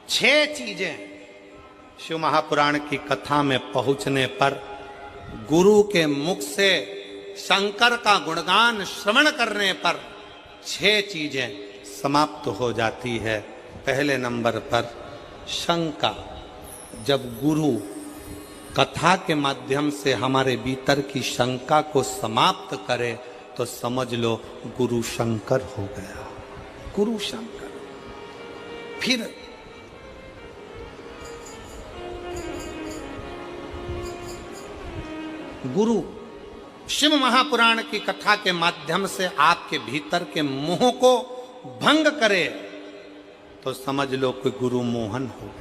छह चीजें शिव महापुराण की कथा में पहुंचने पर गुरु के मुख से शंकर का गुणगान श्रवण करने पर छह चीजें समाप्त हो जाती है। पहले नंबर पर शंका। जब गुरु कथा के माध्यम से हमारे भीतर की शंका को समाप्त करे तो समझ लो गुरु शंकर हो गया। गुरु शंकर। फिर गुरु शिव महापुराण की कथा के माध्यम से आपके भीतर के मोह को भंग करे तो समझ लो कि गुरु मोहन हो गया।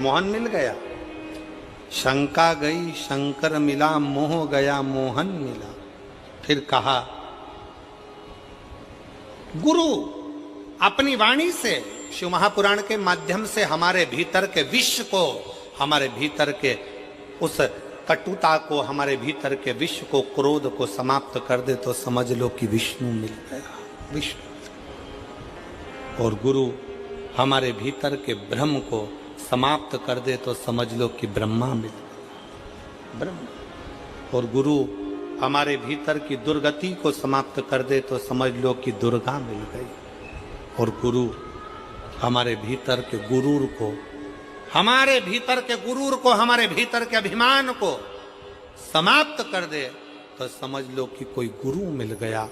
मोहन मिल गया। शंका गई शंकर मिला, मोह गया मोहन मिला। फिर कहा गुरु अपनी वाणी से शिव महापुराण के माध्यम से हमारे भीतर के विश्व को, हमारे भीतर के उस कटुता को, हमारे भीतर के विश्व को, क्रोध को समाप्त कर दे तो समझ लो कि विष्णु मिल गया। विष्णु। और गुरु हमारे भीतर के भ्रम को समाप्त कर दे तो समझ लो कि ब्रह्मा मिल गया। ब्रह्मा। और गुरु हमारे भीतर की दुर्गति को समाप्त कर दे तो समझ लो कि दुर्गा मिल गई। और गुरु हमारे भीतर के गुरूर को, हमारे भीतर के गुरूर को, हमारे भीतर के अभिमान को समाप्त कर दे तो समझ लो कि कोई गुरु मिल गया।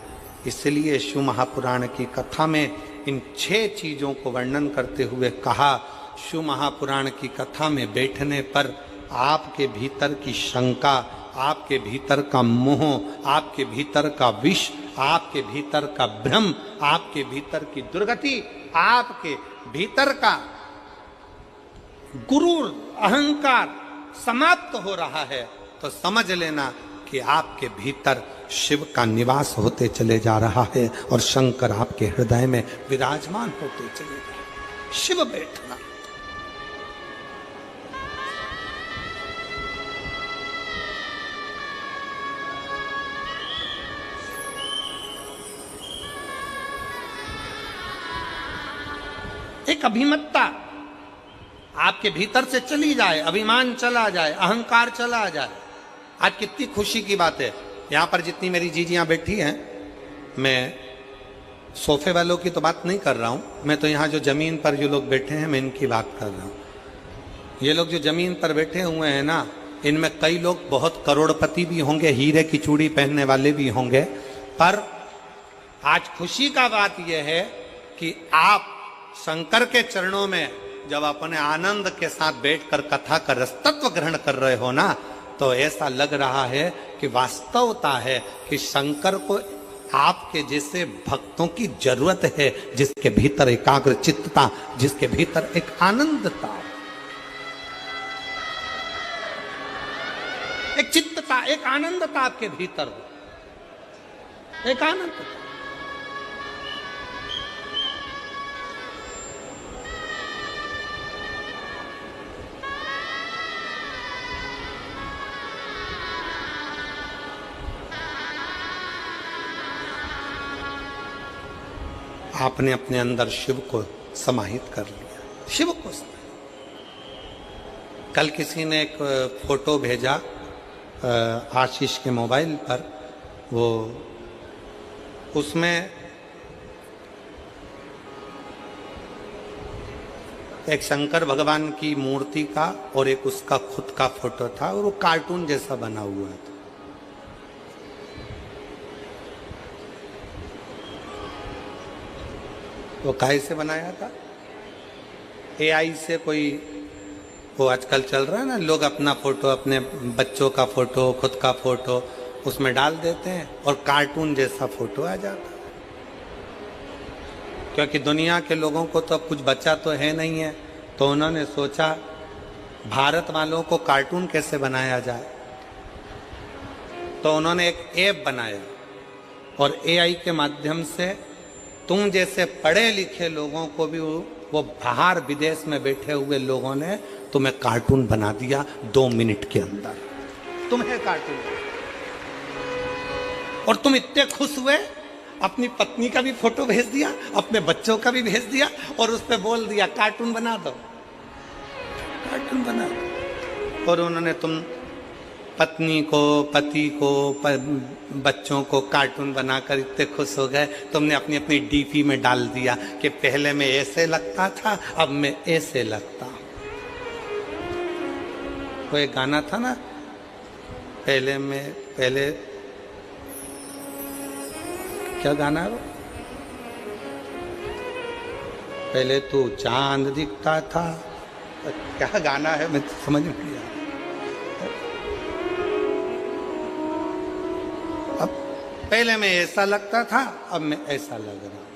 इसलिए शिव महापुराण की कथा में इन छह चीजों को वर्णन करते हुए कहा, शिव महापुराण की कथा में बैठने पर आपके भीतर की शंका, आपके भीतर का मोह, आपके भीतर का विष, आपके भीतर का भ्रम, आपके भीतर की दुर्गति, आपके भीतर का गुरूर अहंकार समाप्त हो रहा है तो समझ लेना कि आपके भीतर शिव का निवास होते चले जा रहा है और शंकर आपके हृदय में विराजमान होते चले जा रहे हैं। शिव बैठना। एक अभिमत्ता आपके भीतर से चली जाए, अभिमान चला जाए, अहंकार चला जाए। आज कितनी खुशी की बात है, यहां पर जितनी मेरी जीजियां बैठी हैं, मैं सोफे वालों की तो बात नहीं कर रहा हूं, मैं तो यहां जो जमीन पर जो लोग बैठे हैं मैं इनकी बात कर रहा हूं। ये लोग जो जमीन पर बैठे हुए हैं ना, इनमें कई लोग बहुत करोड़पति भी होंगे, हीरे की चूड़ी पहनने वाले भी होंगे, पर आज खुशी का बात यह है कि आप शंकर के चरणों में जब अपने आनंद के साथ बैठकर कथा का रसतत्व ग्रहण कर रहे हो ना, तो ऐसा लग रहा है कि वास्तवता है कि शंकर को आपके जैसे भक्तों की जरूरत है, जिसके भीतर एकाग्र चित्तता, जिसके भीतर एक आनंदता, एक चित्तता, एक आनंदता आपके भीतर हो, एक आनंदता। आपने अपने अंदर शिव को समाहित कर लिया। शिव को कल किसी ने एक फोटो भेजा आशीष के मोबाइल पर, वो उसमें एक शंकर भगवान की मूर्ति का और एक उसका खुद का फोटो था और वो कार्टून जैसा बना हुआ था। वो काहे से बनाया था? एआई से कोई, वो आजकल चल रहा है ना, लोग अपना फोटो, अपने बच्चों का फोटो, खुद का फोटो उसमें डाल देते हैं और कार्टून जैसा फोटो आ जाता है। क्योंकि दुनिया के लोगों को तो अब कुछ बचा तो है नहीं है, तो उन्होंने सोचा भारत वालों को कार्टून कैसे बनाया जाए, तो उन्होंने एक ऐप बनाया और एआई के माध्यम से तुम जैसे पढ़े लिखे लोगों को भी वो बाहर विदेश में बैठे हुए लोगों ने तुम्हें कार्टून बना दिया 2 मिनट के अंदर। तुम्हें कार्टून, और तुम इतने खुश हुए अपनी पत्नी का भी फोटो भेज दिया, अपने बच्चों का भी भेज दिया और उस पर बोल दिया कार्टून बना दो, कार्टून बना दो। और उन्होंने तुम पत्नी को, पति को, बच्चों को कार्टून बनाकर इतने खुश हो गए, तुमने अपनी अपनी डीपी में डाल दिया कि पहले मैं ऐसे लगता था, अब मैं ऐसे लगता हूं। वो एक गाना था ना, पहले क्या गाना है वो? पहले तो चांद दिखता था, क्या गाना है मैं समझ में नहीं आया। अब पहले मैं ऐसा लगता था, अब मैं ऐसा लग रहा हूं,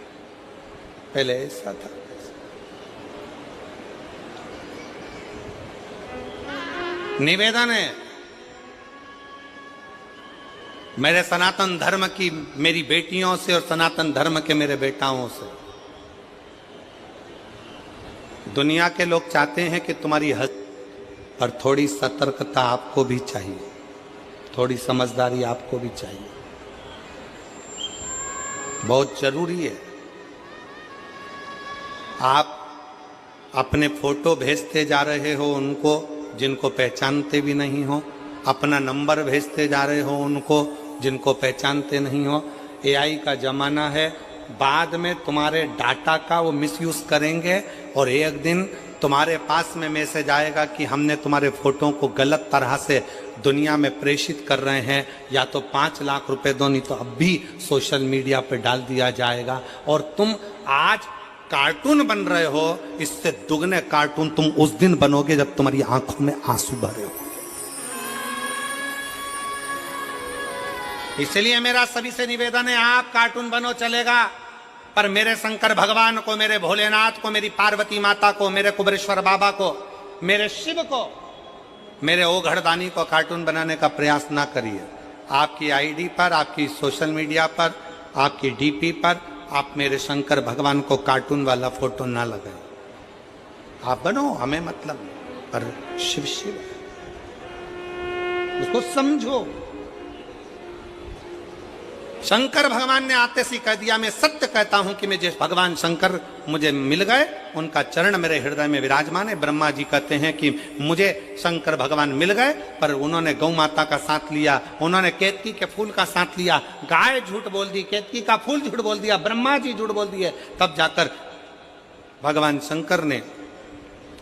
पहले ऐसा था। निवेदन है मेरे सनातन धर्म की मेरी बेटियों से और सनातन धर्म के मेरे बेटाओं से, दुनिया के लोग चाहते हैं कि तुम्हारी हद पर थोड़ी सतर्कता आपको भी चाहिए, थोड़ी समझदारी आपको भी चाहिए, बहुत जरूरी है। आप अपने फोटो भेजते जा रहे हो उनको जिनको पहचानते भी नहीं हो, अपना नंबर भेजते जा रहे हो उनको जिनको पहचानते नहीं हो। एआई का जमाना है, बाद में तुम्हारे डाटा का वो मिसयूज करेंगे और एक दिन तुम्हारे पास में मैसेज आएगा कि हमने तुम्हारे फोटो को गलत तरह से दुनिया में प्रेषित कर रहे हैं, या तो 5 लाख रुपए दो, नहीं तो अब भी सोशल मीडिया पे डाल दिया जाएगा। और तुम आज कार्टून बन रहे हो, इससे दुगने कार्टून तुम उस दिन बनोगे जब तुम्हारी आंखों में आंसू भरे हो। इसलिए मेरा सभी से निवेदन है, आप कार्टून बनो चलेगा, पर मेरे शंकर भगवान को, मेरे भोलेनाथ को, मेरी पार्वती माता को, मेरे कुबेरेश्वर बाबा को, मेरे शिव को, मेरे ओघड़दानी को कार्टून बनाने का प्रयास ना करिए। आपकी आईडी पर, आपकी सोशल मीडिया पर, आपकी डीपी पर आप मेरे शंकर भगवान को कार्टून वाला फोटो ना लगाए। आप बनो, हमें मतलब, पर शिव शिव उसको समझो। शंकर भगवान ने आते सी कह दिया, मैं सत्य कहता हूं कि मैं जिस भगवान शंकर मुझे मिल गए उनका चरण मेरे हृदय में विराजमान है। ब्रह्मा जी कहते हैं कि मुझे शंकर भगवान मिल गए, पर उन्होंने गौ माता का साथ लिया, उन्होंने केतकी के फूल का साथ लिया, गाय झूठ बोल दी, केतकी का फूल झूठ बोल दिया, ब्रह्मा जी झूठ बोल दिए, तब जाकर भगवान शंकर ने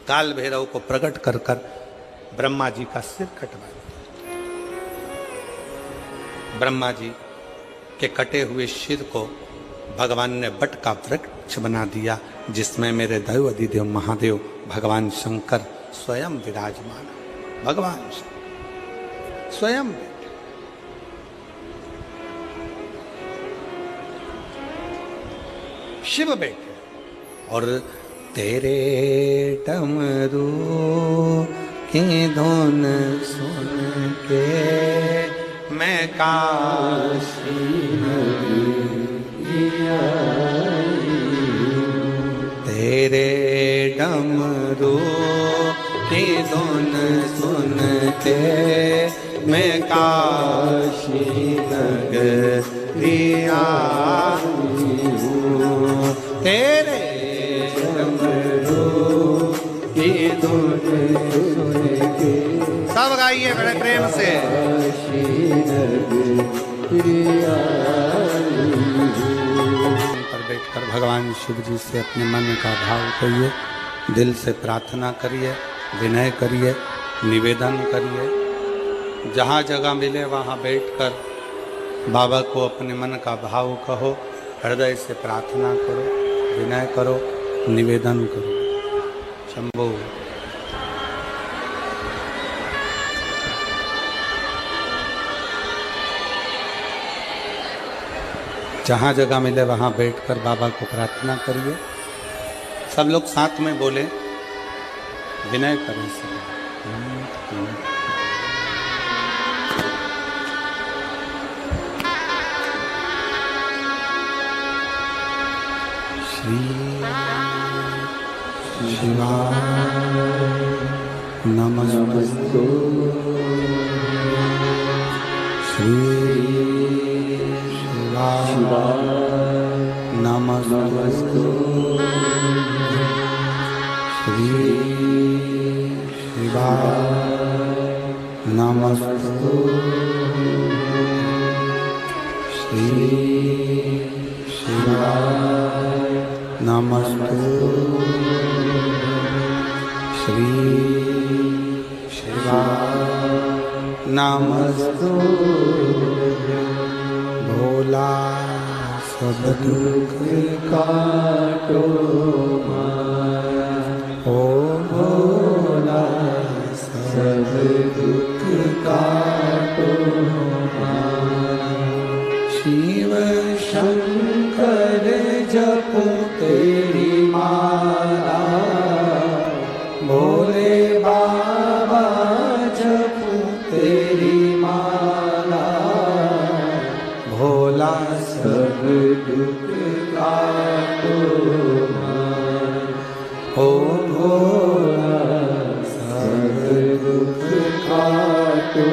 काल भैरव को प्रकट कर कर ब्रह्मा जी का सिर कटवा दिया। ब्रह्मा जी के कटे हुए सिर को भगवान ने बट का वृक्ष बना दिया, जिसमें मेरे दैव अधिदेव महादेव भगवान शंकर स्वयं विराजमान। भगवान स्वयं शिव बैठे और तेरे डमरू की धुन सुन के मैं काशी तेरे डमरू की धुन सुन के मैं काशी नगरी आई हूँ। तेरे डमरू की धुन सुन के, सब गाइए बड़े प्रेम से। पर बैठकर भगवान शिव जी से अपने मन का भाव करिए, दिल से प्रार्थना करिए, विनय करिए, निवेदन करिए। जहाँ जगह मिले वहाँ बैठकर बाबा को अपने मन का भाव कहो, हृदय से प्रार्थना करो, विनय करो, निवेदन करो। शंभो। जहाँ जगह मिले वहाँ बैठकर बाबा को प्रार्थना करिए। सब लोग साथ में बोले, विनय करें सब। श्री शिवाय नमस्तु। श्री शिवाय शिवाय नमस्तु श्री शिवाय नमस्तु श्री शिवाय नमस्तु श्री शिवाय नमस्तु भोला सब दुख काटो माया ओ भोला सब दुख काटो माया शिव शंकर जपो तेरी माला भोले बाबा जपो तेरी माला भोला सब दुख काटो ओ भोला सब दुख काटो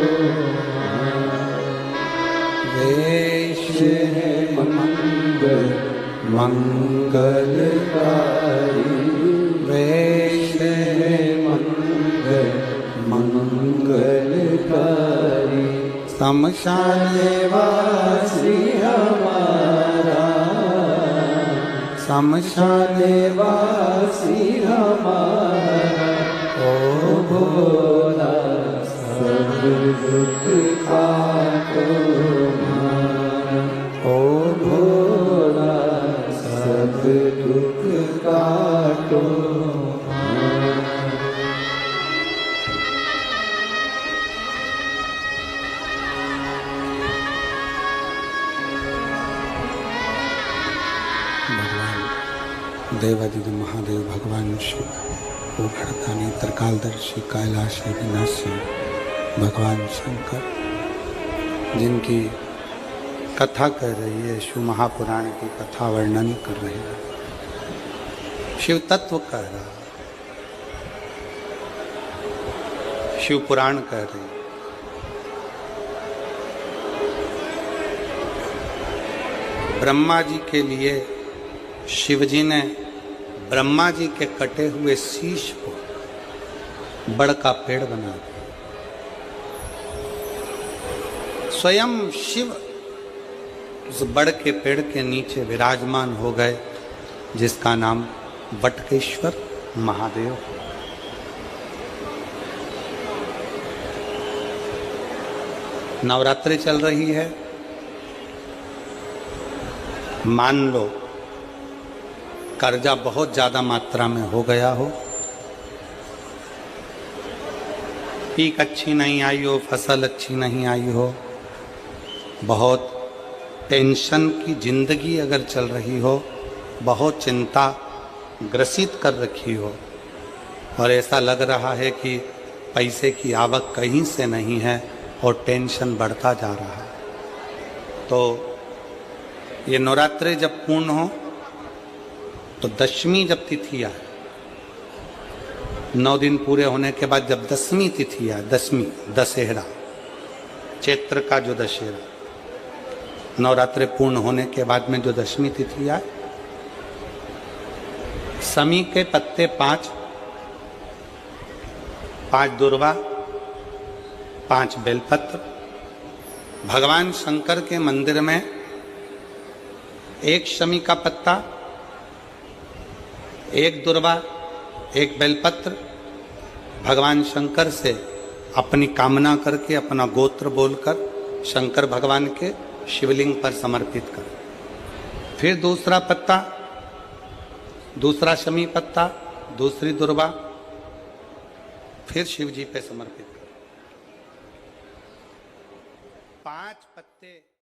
वेश है मंगल मंगलकारी वेश है मंगल मंगलकारी शमशान वासी हमारा शमशान वासी हमारा ओ भोला सब दुख काटो मारा ओ भोला सब दुख काटो देवादिदेव महादेव भगवान शिव वो भरतानी त्रिकालदर्शी कैलाश विनाशी भगवान शंकर जिनकी कथा कर रही है, शिव महापुराण की कथा वर्णन कर रही है, शिव तत्व कह रहा, शिव पुराण कह रही। ब्रह्मा जी के लिए शिव जी ने ब्रह्मा जी के कटे हुए शीश को बड़ का पेड़ बना दिया। स्वयं शिव उस बड़ के पेड़ के नीचे विराजमान हो गए, जिसका नाम वटकेश्वर महादेव। नवरात्रि चल रही है, मान लो कर्जा बहुत ज्यादा मात्रा में हो गया हो, पीक अच्छी नहीं आई हो, फसल अच्छी नहीं आई हो, बहुत टेंशन की जिंदगी अगर चल रही हो, बहुत चिंता ग्रसित कर रखी हो और ऐसा लग रहा है कि पैसे की आवक कहीं से नहीं है और टेंशन बढ़ता जा रहा है, तो ये नवरात्रि जब पूर्ण हो तो दशमी जब तिथि आए, 9 दिन पूरे होने के बाद जब दसवीं तिथि आए, दसवीं दशहरा, चैत्र का जो दशहरा, नवरात्रि पूर्ण होने के बाद में जो दशमी तिथि आए, समी के पत्ते 5 दुर्वा, 5 बेलपत्र, भगवान शंकर के मंदिर में 1 शमी का पत्ता, 1 दुर्वा, 1 बेलपत्र भगवान शंकर से अपनी कामना करके, अपना गोत्र बोलकर शंकर भगवान के शिवलिंग पर समर्पित कर। फिर दूसरा पत्ता, दूसरा शमी पत्ता, दूसरी दुर्वा, फिर शिव जी पे समर्पित कर। 5 पत्ते